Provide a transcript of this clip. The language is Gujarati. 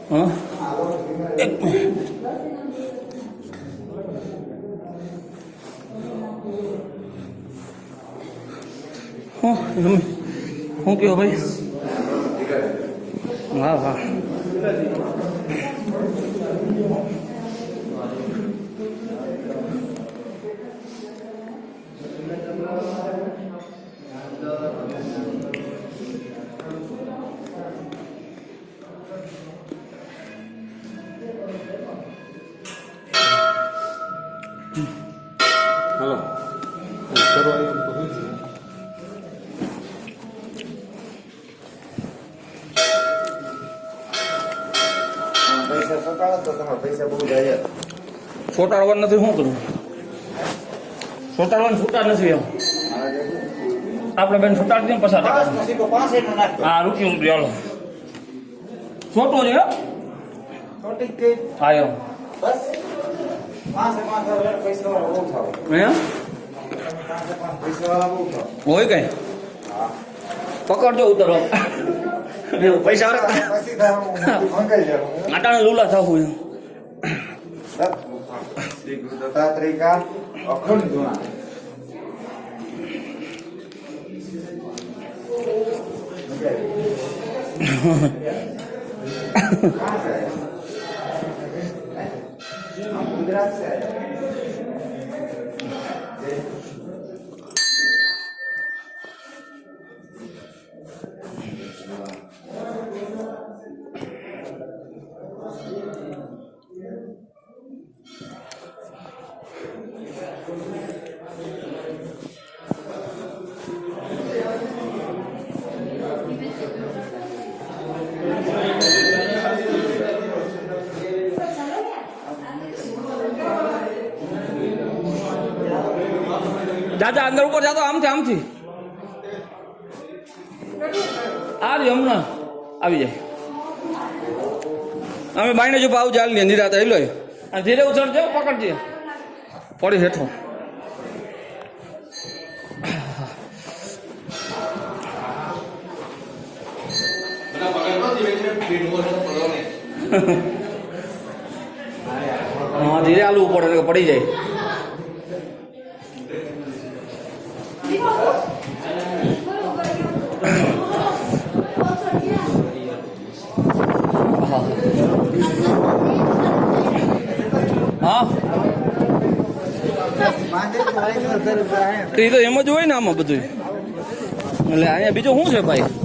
હા એક મિનિટ. શું કહો ભાઈ? હા હા હાલો કરવા પૈસા સોટાડો તો તમારા પૈસા બહુ જાય. છોટાડવા નથી. શું કરવું? છોટાડવાનું છૂટા નથી. એમ આપણે બેન છૂટાડી દઈએ પસાર હા રૂપિયો હાલો છોટું છે. હા એમ બસ 5 પૈસા વાળા બહુ થાવ. એમ પૈસા વાળા બહુ થાવ. હોય કઈ પકડજો ઉતરો પૈસા પછી મંગાઈ જાવ. આટાને લૂલા થવું એમ શ્રી ગુરુ દત્તાત્રેય અખંડ ગુણા. ગુજરાત से દાદા અંદર ઉપર જાતો આમથી આ જ હમણાં આવી જાય. અમે બાઈને જો આવું ચાલ ને નિરાતે લો અને ધીરે ઉછળજો પકડજે પડી હેઠો. હા ધીરે આલવું પડે પડી જાય. હા એ તો એમ જ હોય ને આમાં બધું. એટલે અહીંયા બીજું શું છે ભાઈ?